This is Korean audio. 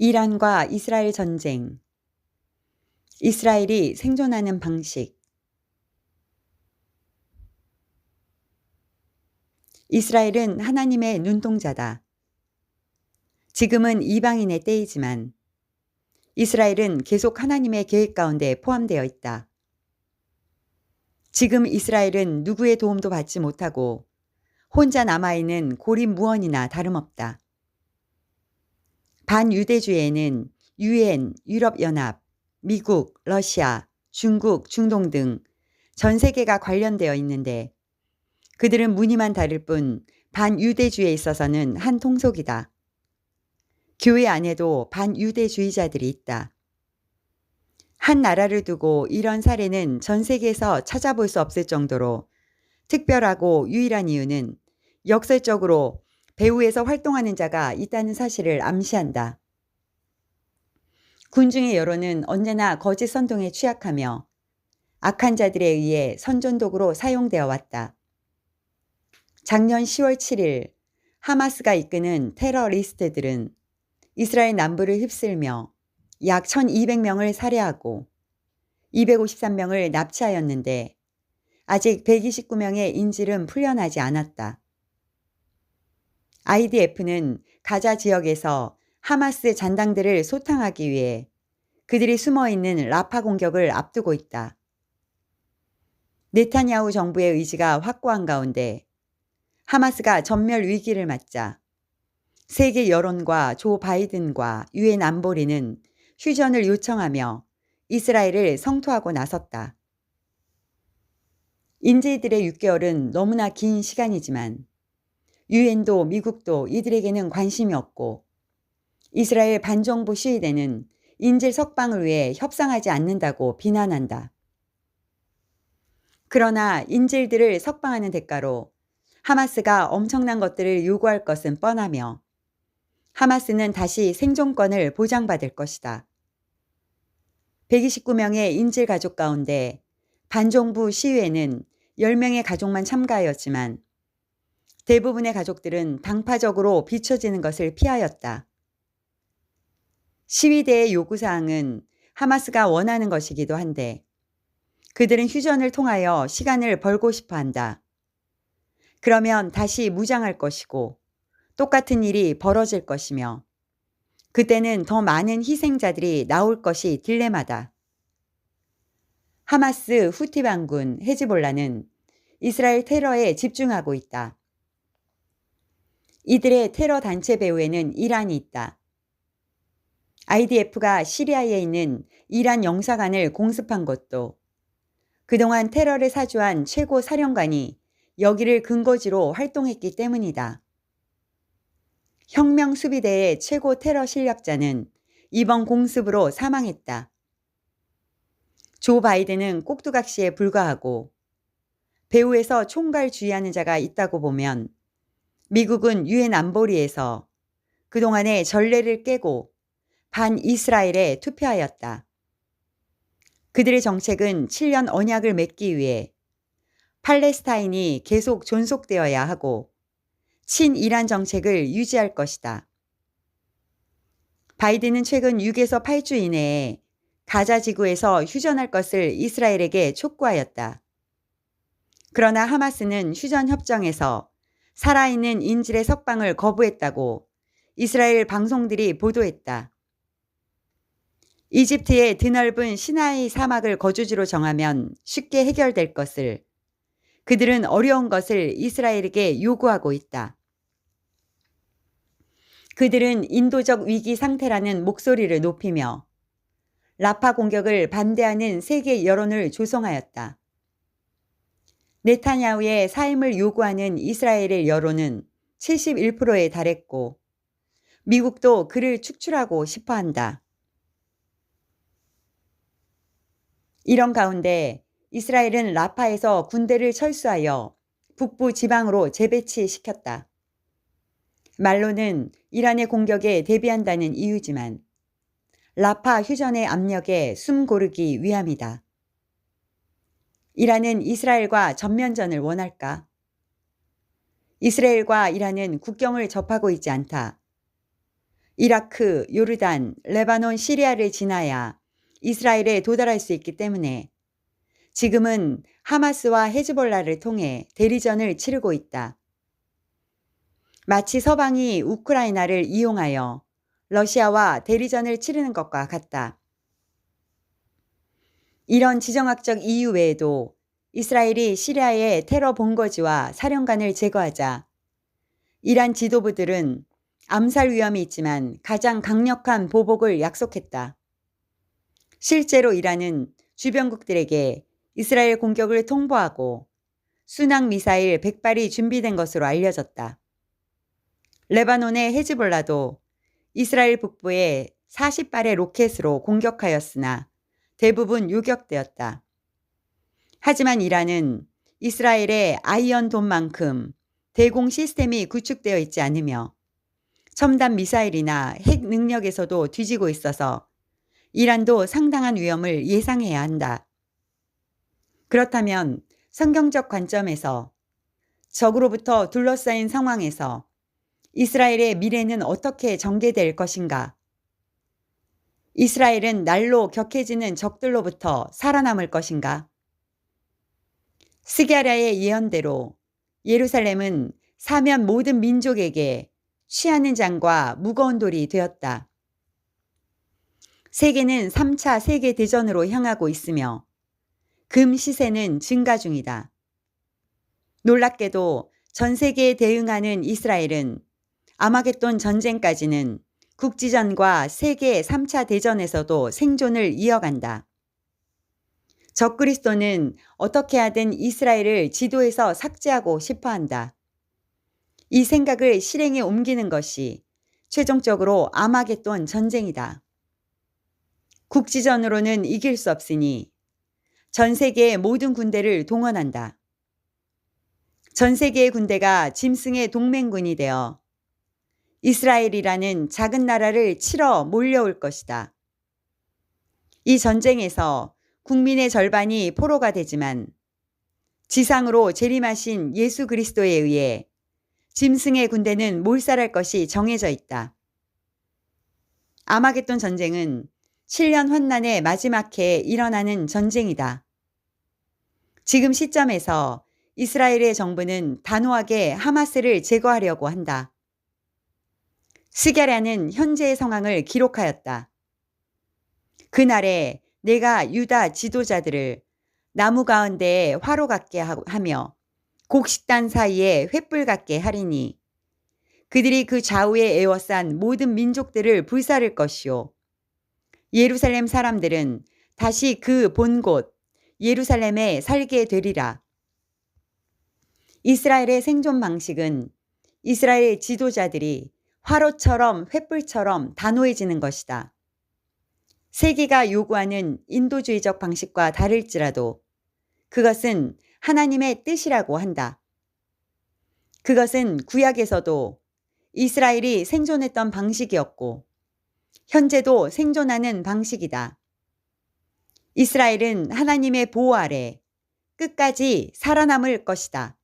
이란과 이스라엘 전쟁. 이스라엘이 생존하는 방식. 이스라엘은 하나님의 눈동자다. 지금은 이방인의 때이지만 이스라엘은 계속 하나님의 계획 가운데 포함되어 있다. 지금 이스라엘은 누구의 도움도 받지 못하고 혼자 남아있는 고립무원이나 다름없다. 반유대주의에는 UN, 유럽연합, 미국, 러시아, 중국, 중동 등 전 세계가 관련되어 있는데 그들은 무늬만 다를 뿐 반유대주의에 있어서는 한 통속이다. 교회 안에도 반유대주의자들이 있다. 한 나라를 두고 이런 사례는 전 세계에서 찾아볼 수 없을 정도로 특별하고 유일한 이유는 역설적으로 배후에서 활동하는 자가 있다는 사실을 암시한다. 군중의 여론은 언제나 거짓 선동에 취약하며 악한 자들에 의해 선전도구로 사용되어 왔다. 작년 10월 7일 하마스가 이끄는 테러리스트들은 이스라엘 남부를 휩쓸며 약 1200명을 살해하고 253명을 납치하였는데 아직 129명의 인질은 풀려나지 않았다. IDF는 가자 지역에서 하마스 잔당들을 소탕하기 위해 그들이 숨어있는 라파 공격을 앞두고 있다. 네타냐후 정부의 의지가 확고한 가운데 하마스가 전멸 위기를 맞자 세계 여론과 조 바이든과 유엔 안보리는 휴전을 요청하며 이스라엘을 성토하고 나섰다. 인질들의 6개월은 너무나 긴 시간이지만 유엔도 미국도 이들에게는 관심이 없고 이스라엘 반정부 시위대는 인질 석방을 위해 협상하지 않는다고 비난한다. 그러나 인질들을 석방하는 대가로 하마스가 엄청난 것들을 요구할 것은 뻔하며 하마스는 다시 생존권을 보장받을 것이다. 129명의 인질 가족 가운데 반정부 시위에는 10명의 가족만 참가하였지만 대부분의 가족들은 당파적으로 비춰지는 것을 피하였다. 시위대의 요구사항은 하마스가 원하는 것이기도 한데 그들은 휴전을 통하여 시간을 벌고 싶어 한다. 그러면 다시 무장할 것이고 똑같은 일이 벌어질 것이며 그때는 더 많은 희생자들이 나올 것이 딜레마다. 하마스 후티 반군 헤즈볼라는 이스라엘 테러에 집중하고 있다. 이들의 테러 단체 배후에는 이란이 있다. IDF가 시리아에 있는 이란 영사관을 공습한 것도 그동안 테러를 사주한 최고 사령관이 여기를 근거지로 활동했기 때문이다. 혁명 수비대의 최고 테러 실력자는 이번 공습으로 사망했다. 조 바이든은 꼭두각시에 불과하고 배후에서 총괄주의하는 자가 있다고 보면 미국은 유엔 안보리에서 그동안의 전례를 깨고 반이스라엘에 투표하였다. 그들의 정책은 7년 언약을 맺기 위해 팔레스타인이 계속 존속되어야 하고 친이란 정책을 유지할 것이다. 바이든은 최근 6에서 8주 이내에 가자 지구에서 휴전할 것을 이스라엘에게 촉구하였다. 그러나 하마스는 휴전 협정에서 살아있는 인질의 석방을 거부했다고 이스라엘 방송들이 보도했다. 이집트의 드넓은 시나이 사막을 거주지로 정하면 쉽게 해결될 것을 그들은 어려운 것을 이스라엘에게 요구하고 있다. 그들은 인도적 위기 상태라는 목소리를 높이며 라파 공격을 반대하는 세계 여론을 조성하였다. 네타냐후의 사임을 요구하는 이스라엘의 여론은 71%에 달했고 미국도 그를 축출하고 싶어 한다. 이런 가운데 이스라엘은 라파에서 군대를 철수하여 북부 지방으로 재배치시켰다. 말로는 이란의 공격에 대비한다는 이유지만 라파 휴전의 압력에 숨 고르기 위함이다. 이란은 이스라엘과 전면전을 원할까? 이스라엘과 이란은 국경을 접하고 있지 않다. 이라크, 요르단, 레바논, 시리아를 지나야 이스라엘에 도달할 수 있기 때문에 지금은 하마스와 헤즈볼라를 통해 대리전을 치르고 있다. 마치 서방이 우크라이나를 이용하여 러시아와 대리전을 치르는 것과 같다. 이런 지정학적 이유 외에도 이스라엘이 시리아의 테러 본거지와 사령관을 제거하자 이란 지도부들은 암살 위험이 있지만 가장 강력한 보복을 약속했다. 실제로 이란은 주변국들에게 이스라엘 공격을 통보하고 순항 미사일 100발이 준비된 것으로 알려졌다. 레바논의 헤즈볼라도 이스라엘 북부에 40발의 로켓으로 공격하였으나 대부분 요격되었다. 하지만 이란은 이스라엘의 아이언돔만큼 대공 시스템이 구축되어 있지 않으며 첨단 미사일이나 핵 능력에서도 뒤지고 있어서 이란도 상당한 위험을 예상해야 한다. 그렇다면 성경적 관점에서 적으로부터 둘러싸인 상황에서 이스라엘의 미래는 어떻게 전개될 것인가? 이스라엘은 날로 격해지는 적들로부터 살아남을 것인가? 스가랴의 예언대로 예루살렘은 사면 모든 민족에게 취하는 잔과 무거운 돌이 되었다. 세계는 3차 세계대전으로 향하고 있으며 금 시세는 증가 중이다. 놀랍게도 전 세계에 대응하는 이스라엘은 아마겟돈 전쟁까지는 국지전과 세계 3차 대전에서도 생존을 이어간다. 적그리스도는 어떻게 하든 이스라엘을 지도에서 삭제하고 싶어한다. 이 생각을 실행에 옮기는 것이 최종적으로 아마겟돈 전쟁이다. 국지전으로는 이길 수 없으니 전 세계의 모든 군대를 동원한다. 전 세계의 군대가 짐승의 동맹군이 되어 이스라엘이라는 작은 나라를 치러 몰려올 것이다. 이 전쟁에서 국민의 절반이 포로가 되지만 지상으로 재림하신 예수 그리스도에 의해 짐승의 군대는 몰살할 것이 정해져 있다. 아마겟돈 전쟁은 7년 환난의 마지막 해에 일어나는 전쟁이다. 지금 시점에서 이스라엘의 정부는 단호하게 하마스를 제거하려고 한다. 스가랴는 현재의 상황을 기록하였다. 그날에 내가 유다 지도자들을 나무 가운데에 화로 같게 하며 곡식단 사이에 횃불 같게 하리니 그들이 그 좌우에 에워싼 모든 민족들을 불사를 것이요 예루살렘 사람들은 다시 그 본곳 예루살렘에 살게 되리라. 이스라엘의 생존 방식은 이스라엘 지도자들이 화로처럼 횃불처럼 단호해지는 것이다. 세계가 요구하는 인도주의적 방식과 다를지라도 그것은 하나님의 뜻이라고 한다. 그것은 구약에서도 이스라엘이 생존했던 방식이었고 현재도 생존하는 방식이다. 이스라엘은 하나님의 보호 아래 끝까지 살아남을 것이다.